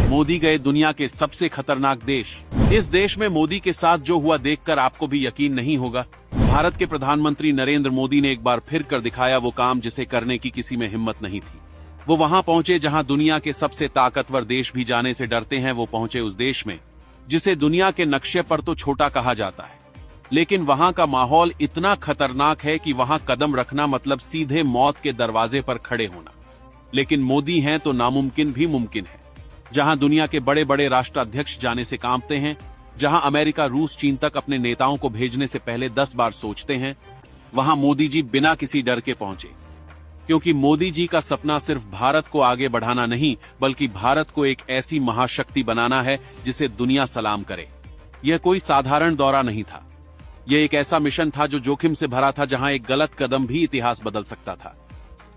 मोदी गए दुनिया के सबसे खतरनाक देश। इस देश में मोदी के साथ जो हुआ देखकर आपको भी यकीन नहीं होगा। भारत के प्रधानमंत्री नरेंद्र मोदी ने एक बार फिर कर दिखाया वो काम जिसे करने की किसी में हिम्मत नहीं थी। वो वहां पहुंचे जहां दुनिया के सबसे ताकतवर देश भी जाने से डरते हैं। वो पहुंचे उस देश में जिसे दुनिया के नक्शे पर तो छोटा कहा जाता है, लेकिन वहां का माहौल इतना खतरनाक है कि वहां कदम रखना मतलब सीधे मौत के दरवाजे पर खड़े होना। लेकिन मोदी हैं तो नामुमकिन भी मुमकिन है। जहां दुनिया के बड़े बड़े राष्ट्राध्यक्ष जाने से कांपते हैं, जहां अमेरिका, रूस, चीन तक अपने नेताओं को भेजने से पहले 10 बार सोचते हैं, वहां मोदी जी बिना किसी डर के पहुंचे। क्योंकि मोदी जी का सपना सिर्फ भारत को आगे बढ़ाना नहीं, बल्कि भारत को एक ऐसी महाशक्ति बनाना है जिसे दुनिया सलाम करे। यह कोई साधारण दौरा नहीं था। यह एक ऐसा मिशन था जो जोखिम से भरा था, जहां एक गलत कदम भी इतिहास बदल सकता था।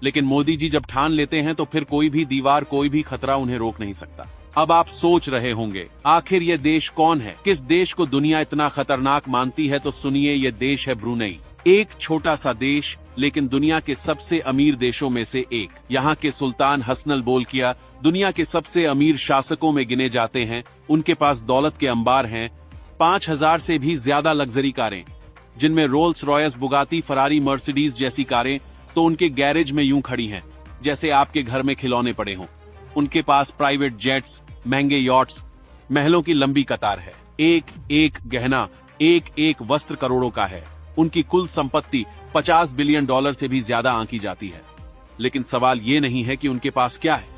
लेकिन मोदी जी जब ठान लेते हैं तो फिर कोई भी दीवार, कोई भी खतरा उन्हें रोक नहीं सकता। अब आप सोच रहे होंगे, आखिर ये देश कौन है? किस देश को दुनिया इतना खतरनाक मानती है? तो सुनिए, ये देश है ब्रुनेई। एक छोटा सा देश, लेकिन दुनिया के सबसे अमीर देशों में से एक। यहाँ के सुल्तान हसनल बोलकिया दुनिया के सबसे अमीर शासकों में गिने जाते हैं। उनके पास दौलत के अंबार हैं, 5000 से भी ज्यादा लग्जरी कारें, जिनमें रोल्स रॉयस, बुगाती, फरारी, मर्सिडीज जैसी कारें तो उनके गैरेज में यूं खड़ी हैं जैसे आपके घर में खिलौने पड़े हों। उनके पास प्राइवेट जेट्स, महंगे यॉट्स, महलों की लंबी कतार है। एक एक गहना, एक एक वस्त्र करोड़ों का है। उनकी कुल संपत्ति $50 बिलियन से भी ज्यादा आंकी जाती है। लेकिन सवाल ये नहीं है कि उनके पास क्या है।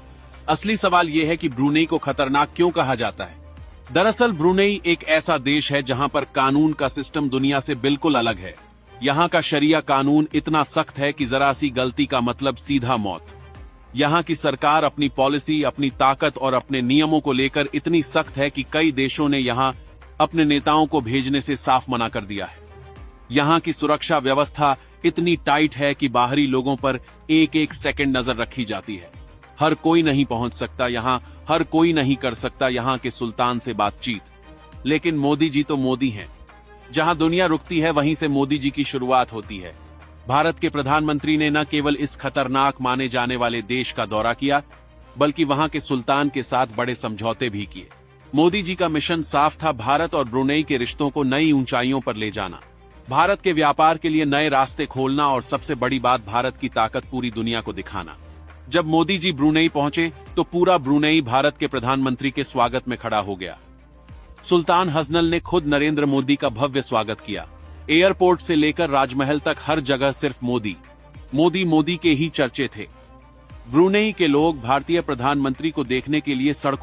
असली सवाल ये है कि ब्रुनेई को खतरनाक क्यों कहा जाता है। दरअसल ब्रुनेई एक ऐसा देश है जहां पर कानून का सिस्टम दुनिया से बिल्कुल अलग है। यहाँ का शरिया कानून इतना सख्त है कि जरा सी गलती का मतलब सीधा मौत। यहाँ की सरकार अपनी पॉलिसी, अपनी ताकत और अपने नियमों को लेकर इतनी सख्त है कि कई देशों ने यहाँ अपने नेताओं को भेजने से साफ मना कर दिया है। यहाँ की सुरक्षा व्यवस्था इतनी टाइट है कि बाहरी लोगों पर एक एक सेकंड नजर रखी जाती है। हर कोई नहीं पहुंच सकता यहाँ, हर कोई नहीं कर सकता यहाँ के सुल्तान से बातचीत। लेकिन मोदी जी तो मोदी हैं। जहां दुनिया रुकती है वहीं से मोदी जी की शुरुआत होती है। भारत के प्रधानमंत्री ने न केवल इस खतरनाक माने जाने वाले देश का दौरा किया, बल्कि वहां के सुल्तान के साथ बड़े समझौते भी किए। मोदी जी का मिशन साफ था, भारत और ब्रुनेई के रिश्तों को नई ऊंचाइयों पर ले जाना, भारत के व्यापार के लिए नए रास्ते खोलना और सबसे बड़ी बात, भारत की ताकत पूरी दुनिया को दिखाना। जब मोदी जी ब्रुनेई पहुंचे तो पूरा ब्रुनेई भारत के प्रधानमंत्री के स्वागत में खड़ा हो गया। सुल्तान हसनल ने खुद नरेंद्र मोदी का भव्य स्वागत किया। एयरपोर्ट से लेकर राजमहल तक हर जगह सिर्फ मोदी मोदी मोदी के ही चर्चे थे। ब्रुनेई के लोग भारतीय प्रधानमंत्री को देखने के लिए सड़कों